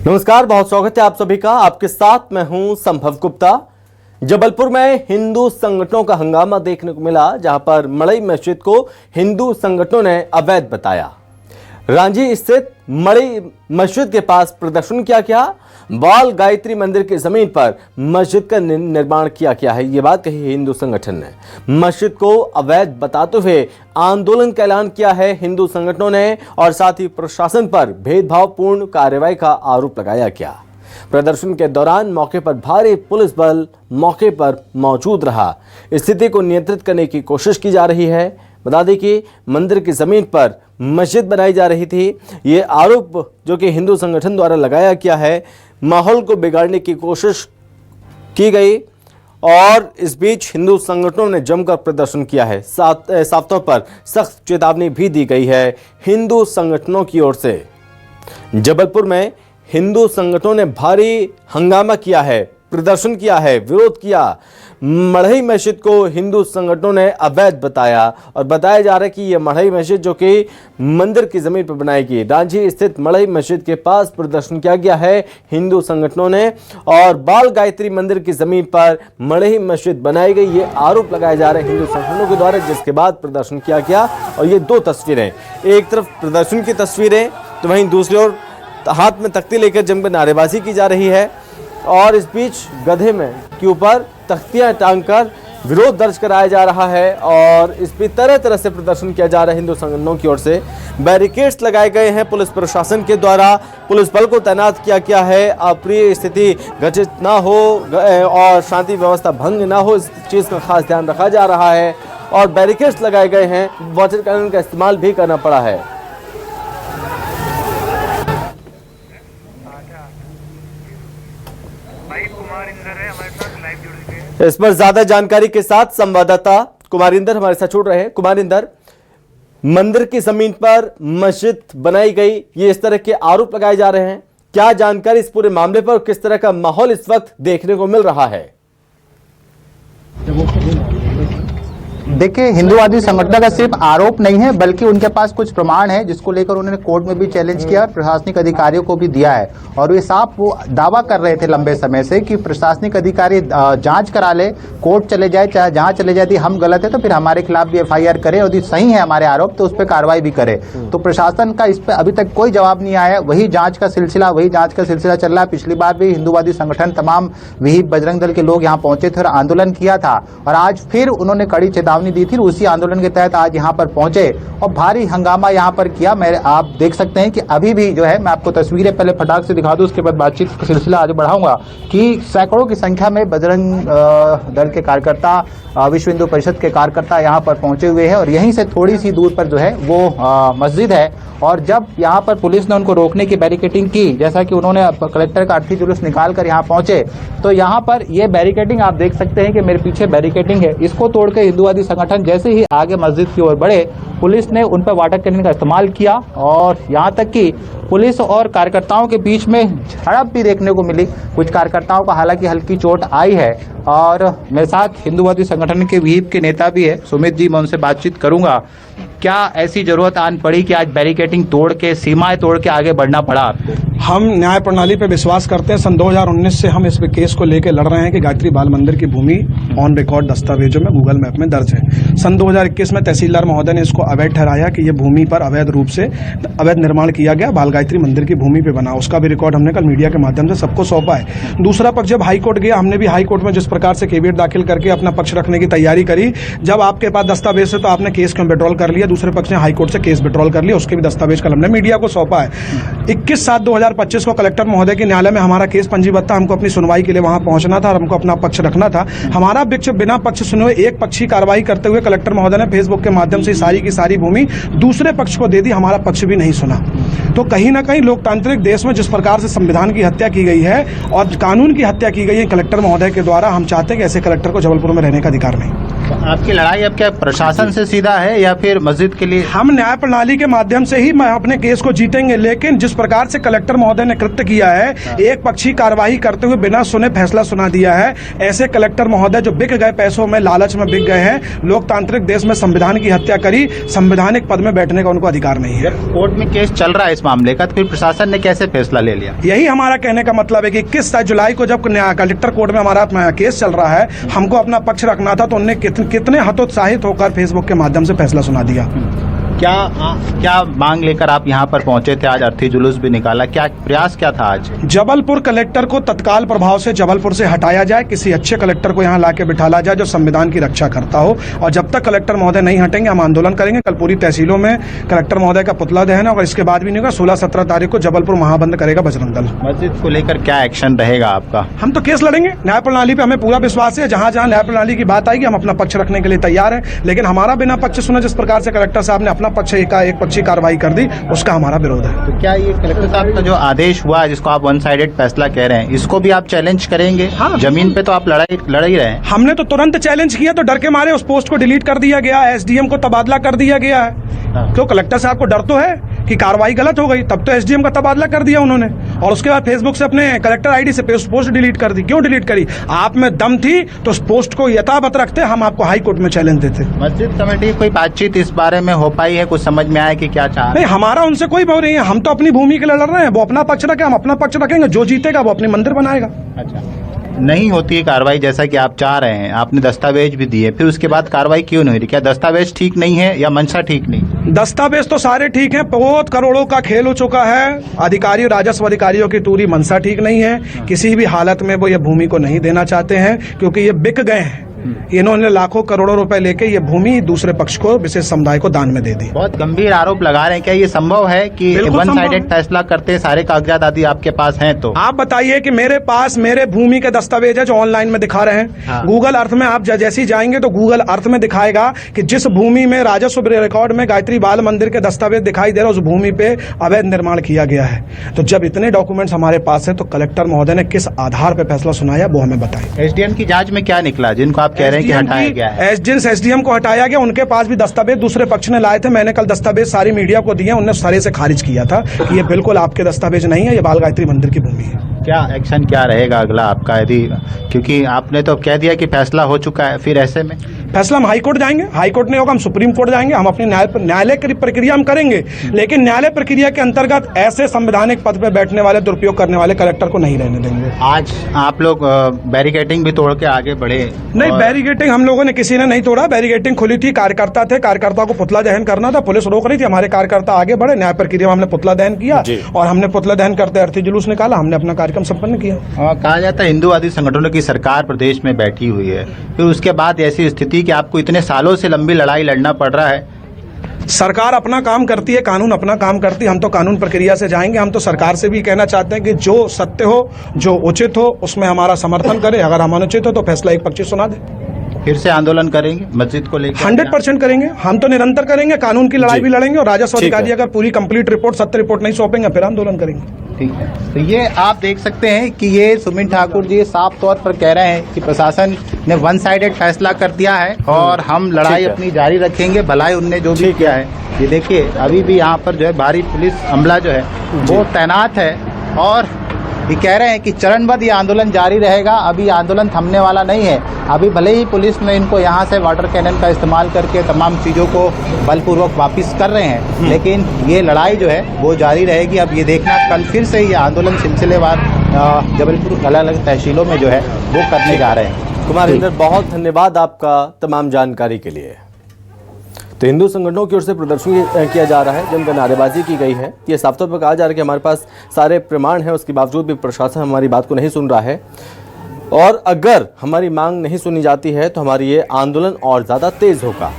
नमस्कार, बहुत स्वागत है आप सभी का। आपके साथ मैं हूं संभव गुप्ता। जबलपुर में हिंदू संगठनों का हंगामा देखने को मिला, जहां पर मड़ई मस्जिद को हिंदू संगठनों ने अवैध बताया। रांची स्थित मड़ई मस्जिद के पास प्रदर्शन किया गया। बाल गायत्री मंदिर की जमीन पर मस्जिद का निर्माण किया गया है, ये बात कही हिंदू संगठन ने। मस्जिद को अवैध बताते हुए आंदोलन का ऐलान किया है हिंदू संगठनों ने, और साथ ही प्रशासन पर भेदभावपूर्ण कार्रवाई का आरोप लगाया गया। प्रदर्शन के दौरान मौके पर भारी पुलिस बल मौके पर मौजूद रहा। स्थिति को नियंत्रित करने की कोशिश की जा रही है। बता दें कि मंदिर की जमीन पर मस्जिद बनाई जा रही थी। ये आरोप जो कि हिंदू संगठन द्वारा लगाया गया है, माहौल को बिगाड़ने की कोशिश की गई, और इस बीच हिंदू संगठनों ने जमकर प्रदर्शन किया है। साफ तौर पर सख्त चेतावनी भी दी गई है हिंदू संगठनों की ओर से। जबलपुर में हिंदू संगठनों ने भारी हंगामा किया है, प्रदर्शन किया है, विरोध किया। मड़ई मस्जिद को हिंदू संगठनों ने अवैध बताया, और बताया जा रहा है कि यह मड़ई मस्जिद जो कि मंदिर की जमीन पर बनाई गई। रांची स्थित मड़ई मस्जिद के पास प्रदर्शन किया गया है हिंदू संगठनों ने, और बाल गायत्री मंदिर की जमीन पर मड़ई मस्जिद बनाई गई, ये आरोप लगाए जा रहे हैं हिंदू संगठनों के द्वारा, जिसके बाद प्रदर्शन किया गया। और ये दो तस्वीरें, एक तरफ प्रदर्शन की तस्वीरें तो वहीं दूसरी ओर हाथ में तख्ती लेकर जमकर नारेबाजी की जा रही है, और इस बीच गधे में के ऊपर तख्तियां टांगकर विरोध दर्ज कराया जा रहा है, और इस पर तरह तरह से प्रदर्शन किया जा रहा है हिंदू संगठनों की ओर से। बैरिकेड्स लगाए गए हैं पुलिस प्रशासन के द्वारा, पुलिस बल को तैनात किया गया है। अप्रिय स्थिति घटित ना हो और शांति व्यवस्था भंग ना हो, इस चीज़ का खास ध्यान रखा जा रहा है, और बैरिकेड्स लगाए गए हैं। वाटर कैनन का इस्तेमाल भी करना पड़ा है। इस पर ज्यादा जानकारी के साथ संवाददाता कुमारिंदर हमारे साथ जुड़ रहे हैं। कुमारिंदर, मंदिर की जमीन पर मस्जिद बनाई गई, ये इस तरह के आरोप लगाए जा रहे हैं। क्या जानकारी इस पूरे मामले पर, किस तरह का माहौल इस वक्त देखने को मिल रहा है? देखिए, हिंदूवादी संगठन का सिर्फ आरोप नहीं है, बल्कि उनके पास कुछ प्रमाण है, जिसको लेकर उन्होंने कोर्ट में भी चैलेंज किया, प्रशासनिक अधिकारियों को भी दिया है। और वे साफ वो दावा कर रहे थे लंबे समय से कि प्रशासनिक अधिकारी जांच करा ले, कोर्ट चले जाए, चाहे जहां चले जाए, हम गलत है तो फिर हमारे खिलाफ भी FIR करे, और यदि सही है हमारे आरोप तो उस पर कार्रवाई भी करे। तो प्रशासन का इस पर अभी तक कोई जवाब नहीं आया। वही जांच का सिलसिला चल रहा है। पिछली बार भी हिंदूवादी संगठन, तमाम विहिप बजरंग दल के लोग यहाँ पहुंचे थे और आंदोलन किया था, और आज फिर उन्होंने कड़ी चेतावनी दी थी। उसी आंदोलन के तहत आज यहाँ पर पहुंचे और भारी हंगामा यहाँ पर किया। आप देख सकते हैं कि अभी भी जो है, मैं आपको तस्वीरें पहले फटाक से दिखा दूं, उसके बाद बातचीत का सिलसिला आगे बढ़ाऊंगा, कि सैकड़ों की संख्या में बजरंग दल के कार्यकर्ता, विश्व हिंदू परिषद के कार्यकर्ता यहाँ पर पहुंचे हुए हैं, और यहीं से थोड़ी सी दूर पर जो है वो मस्जिद है। और जब यहाँ पर पुलिस ने उनको रोकने की बैरिकेडिंग की, जैसा कि उन्होंने कलेक्टर का अर्थी जुलूस निकाल कर यहाँ पहुंचे, तो यहाँ पर ये बैरिकेडिंग आप देख सकते हैं कि मेरे पीछे बैरिकेडिंग है, इसको तोड़ के हिंदूवादी संगठन जैसे ही आगे मस्जिद की ओर बढ़े, पुलिस ने उन पर वाटर कैनन का इस्तेमाल किया, और यहाँ तक कि पुलिस और कार्यकर्ताओं के बीच में झड़प भी देखने को मिली। कुछ कार्यकर्ताओं को हालांकि हल्की चोट आई है। और मेरे साथ हिंदूवादी संगठन के विहिप के नेता भी है, सुमित जी, मैं उनसे बातचीत करूंगा। क्या ऐसी जरूरत आन पड़ी कि आज बैरिकेडिंग तोड़ के, सीमाएं तोड़ के आगे बढ़ना पड़ा आपको? हम न्याय प्रणाली पे विश्वास करते हैं। सन 2019 से हम इस केस को लेकर लड़ रहे हैं कि गायत्री बाल मंदिर की भूमि ऑन रिकॉर्ड दस्तावेजों में गूगल मैप में दर्ज है। सन 2021 में तहसीलदार महोदय ने इसको अवैध ठहराया कि ये भूमि पर अवैध रूप से अवैध निर्माण किया गया, बाल गायत्री मंदिर की भूमि पे बना। उसका भी रिकॉर्ड हमने कल मीडिया के माध्यम से सबको सौंपा है। दूसरा पक्ष जब हाईकोर्ट गया, हमने भी हाईकोर्ट में जिस प्रकार से केवियट दाखिल करके अपना पक्ष रखने की तैयारी करी। जब आपके पास दस्तावेज है तो आपने केस क्यों विड्रॉल कर लिया? दूसरे पक्ष ने हाईकोर्ट से केस विड्रॉल कर लिया, उसके भी दस्तावेज कल हमने मीडिया को सौंपा है। 21/7/2025 को कलेक्टर महोदय के न्यायालय में हमारा केस पंजीबद्ध था। हमको अपनी सुनवाई के लिए वहां पहुंचना था और हमको अपना पक्ष रखना था। हमारा बिना पक्ष सुने हुए एक पक्षी कार्रवाई करते हुए कलेक्टर महोदय ने फेसबुक के माध्यम से सारी की सारी भूमि दूसरे पक्ष को दे दी। हमारा पक्ष भी नहीं सुना। तो कहीं ना कहीं लोकतांत्रिक देश में जिस प्रकार से संविधान की हत्या की गई है और कानून की हत्या की गई है कलेक्टर महोदय के द्वारा, हम चाहते हैं कि ऐसे कलेक्टर को जबलपुर में रहने का अधिकार नहीं। आपकी लड़ाई अब क्या प्रशासन से सीधा है या फिर मस्जिद के लिए? हम न्याय प्रणाली के माध्यम से ही अपने केस को जीतेंगे, लेकिन जिस प्रकार से कलेक्टर महोदय ने कृत्य किया है, एक पक्षी कार्रवाई करते हुए बिना सुने फैसला सुना दिया है, ऐसे कलेक्टर महोदय जो बिक गए, पैसों में लालच में बिक गए हैं, लोकतांत्रिक देश में संविधान की हत्या करी, संवैधानिक पद में बैठने का उनको अधिकार नहीं है। कोर्ट में केस चल रहा है इस मामले का, तो फिर प्रशासन ने कैसे फैसला ले लिया? यही हमारा कहने का मतलब है कि 21 जुलाई को जब कलेक्टर कोर्ट में हमारा केस चल रहा है, हमको अपना पक्ष रखना था, तो उन्होंने कितने हतोत्साहित होकर फेसबुक के माध्यम से फैसला सुना दिया। क्या मांग लेकर आप यहाँ पर पहुंचे थे? आज अर्थी जुलूस भी निकाला, क्या प्रयास क्या था आज? जबलपुर कलेक्टर को तत्काल प्रभाव से जबलपुर से हटाया जाए, किसी अच्छे कलेक्टर को यहाँ लाके बिठाला जाए जो संविधान की रक्षा करता हो, और जब तक कलेक्टर महोदय नहीं हटेंगे हम आंदोलन करेंगे। कल पूरी तहसीलों में कलेक्टर महोदय का पुतला दहन है, और इसके बाद भी नहीं होगा। 16-17 तारीख को जबलपुर महाबंद करेगा बजरंग दल। मस्जिद को लेकर क्या एक्शन रहेगा आपका? हम तो केस लड़ेंगे, न्याय प्रणाली पे हमें पूरा विश्वास है। जहां जहां न्याय प्रणाली की बात आएगी हम अपना पक्ष रखने के लिए तैयार हैं, लेकिन हमारा बिना पक्ष सुना जिस प्रकार से कलेक्टर साहब ने अपना पक्ष एक पक्षी कार्रवाई कर दी, उसका हमारा विरोध है। तो क्या ये कलेक्टर साहब का जो आदेश हुआ, जिसको आप वन साइडेड फैसला कह रहे हैं, इसको भी आप चैलेंज करेंगे? हाँ। जमीन पे तो आप लड़ ही रहे हैं। हमने तो तुरंत चैलेंज किया, तो डर के मारे उस पोस्ट को डिलीट कर दिया गया, एसडीएम को तबादला कर दिया गया है। क्यों? कलेक्टर साहब को डर तो है कि कार्रवाई गलत हो गई, तब तो एसडीएम का तबादला कर दिया उन्होंने, और उसके बाद फेसबुक से अपने कलेक्टर आईडी से पोस्ट डिलीट कर दी। क्यों डिलीट करी? आप में दम थी तो उस पोस्ट को यथावत रखते, हम आपको हाई कोर्ट में चैलेंज देते। मस्जिद कमेटी कोई बातचीत इस बारे में हो पाई है? कुछ समझ में आया कि क्या चाह? नहीं, हमारा उनसे कोई वो नहीं है, हम तो अपनी भूमि के लिए लड़ रहे हैं। वो अपना पक्ष रखे, हम अपना पक्ष रखेंगे, जो जीतेगा वो अपनी मंदिर बनाएगा। अच्छा, नहीं होती है कार्रवाई जैसा कि आप चाह रहे हैं, आपने दस्तावेज भी दिए, फिर उसके बाद कार्रवाई क्यों नहीं हुई? क्या दस्तावेज ठीक नहीं है या मंशा ठीक नहीं? दस्तावेज तो सारे ठीक हैं, बहुत करोड़ों का खेल हो चुका है। अधिकारी, राजस्व अधिकारियों की पूरी मंशा ठीक नहीं है। किसी भी हालत में वो ये भूमि को नहीं देना चाहते हैं, क्योंकि ये बिक गए हैं। इन्होंने लाखों करोड़ों रुपए लेके ये भूमि दूसरे पक्ष को, विशेष समुदाय को दान में दे दी। बहुत गंभीर आरोप लगा रहे हैं। क्या ये संभव है कि वन साइडेड फैसला करते सारे कागजात आदि आपके पास हैं? तो आप बताइए कि मेरे पास मेरे भूमि के दस्तावेज है जो ऑनलाइन में दिखा रहे हैं। हाँ। गूगल अर्थ में आप जैसे ही जाएंगे तो गूगल अर्थ में दिखाएगा कि जिस भूमि में राजस्व रिकॉर्ड में गायत्री बाल मंदिर के दस्तावेज दिखाई दे रहे, उस भूमि पे अवैध निर्माण किया गया है। तो जब इतने डॉक्यूमेंट्स हमारे पास है, तो कलेक्टर महोदय ने किस आधार पर फैसला सुनाया वो हमें बताइए। एसडीएम की जांच में क्या निकला, जिनको आप कह रहे हैं कि हटाया गया है? जिस एसडीएम को हटाया गया, उनके पास भी दस्तावेज दूसरे पक्ष ने लाए थे। मैंने कल दस्तावेज सारी मीडिया को दिए, उन्होंने सारे से खारिज किया था कि ये बिल्कुल आपके दस्तावेज नहीं है, ये बाल गायत्री मंदिर की भूमि है। क्या एक्शन क्या रहेगा अगला आपका? यदि, क्योंकि आपने तो कह दिया कि फैसला हो चुका है, फिर ऐसे में फैसला हम हाईकोर्ट जाएंगे, हाईकोर्ट नहीं होगा हम सुप्रीम कोर्ट जाएंगे। हम अपनी न्यायालय की प्रक्रिया हम करेंगे, लेकिन न्यायालय प्रक्रिया के अंतर्गत ऐसे संवैधानिक पद पर बैठने वाले, दुरुपयोग करने वाले कलेक्टर को नहीं रहने देंगे। आज आप लोग बैरिकेडिंग भी तोड़ के आगे बढ़े? नहीं, बैरिकेडिंग हम लोगों ने किसी ने नहीं तोड़ा। बैरिकेडिंग खुली थी, कार्यकर्ता थे, कार्यकर्ता को पुतला दहन करना था, पुलिस रोक रही थी, हमारे कार्यकर्ता आगे बढ़े, न्याय प्रक्रिया में हमने पुतला दहन किया, और हमने पुतला दहन करते अर्थी जुलूस निकाला, हमने अपना कार्यक्रम संपन्न किया। कहा जाता है हिंदूवादी संगठनों की सरकार प्रदेश में बैठी हुई है, फिर उसके बाद ऐसी स्थिति कि आपको इतने सालों से लंबी लड़ाई लड़ना पड़ रहा है। सरकार अपना काम करती है, कानून अपना काम करती है, हम तो कानून प्रक्रिया से जाएंगे। हम तो सरकार से भी कहना चाहते हैं कि जो सत्य हो, जो उचित हो, उसमें हमारा समर्थन करे। अगर हम अनुचित हो तो फैसला एक पक्षी सुना दे। फिर से आंदोलन करेंगे मस्जिद को लेकर? 100% करेंगे, हम तो निरंतर करेंगे, कानून की लड़ाई भी लड़ेंगे, और राजस्व अधिकारी अगर पूरी कंप्लीट रिपोर्ट, सत्य रिपोर्ट नहीं सौंपेंगे फिर आंदोलन करेंगे। ठीक है, तो ये आप देख सकते हैं कि ये सुमित ठाकुर जी साफ तौर पर कह रहे हैं कि प्रशासन ने वन साइडेड फैसला कर दिया है और हम लड़ाई अपनी जारी रखेंगे, भलाई उनने जो भी किया है। ये देखिए, अभी भी यहाँ पर जो है भारी पुलिस अमला जो है वो तैनात है, और ये कह रहे हैं कि चरणबद्ध ये आंदोलन जारी रहेगा। अभी आंदोलन थमने वाला नहीं है। अभी भले ही पुलिस ने इनको यहाँ से वाटर कैनन का इस्तेमाल करके तमाम चीज़ों को बलपूर्वक वापस कर रहे हैं, लेकिन ये लड़ाई जो है वो जारी रहेगी। अब ये देखना, कल फिर से ये आंदोलन सिलसिलेवार जबलपुर अलग अलग तहसीलों में जो है वो करने जा रहे हैं। कुमार इंदर, बहुत धन्यवाद आपका तमाम जानकारी के लिए। तो हिंदू संगठनों की ओर से प्रदर्शन किया जा रहा है, जिनका नारेबाजी की गई है। ये साफ तौर पर कहा जा रहा है कि हमारे पास सारे प्रमाण हैं, उसके बावजूद भी प्रशासन हमारी बात को नहीं सुन रहा है, और अगर हमारी मांग नहीं सुनी जाती है तो हमारी ये आंदोलन और ज़्यादा तेज होगा।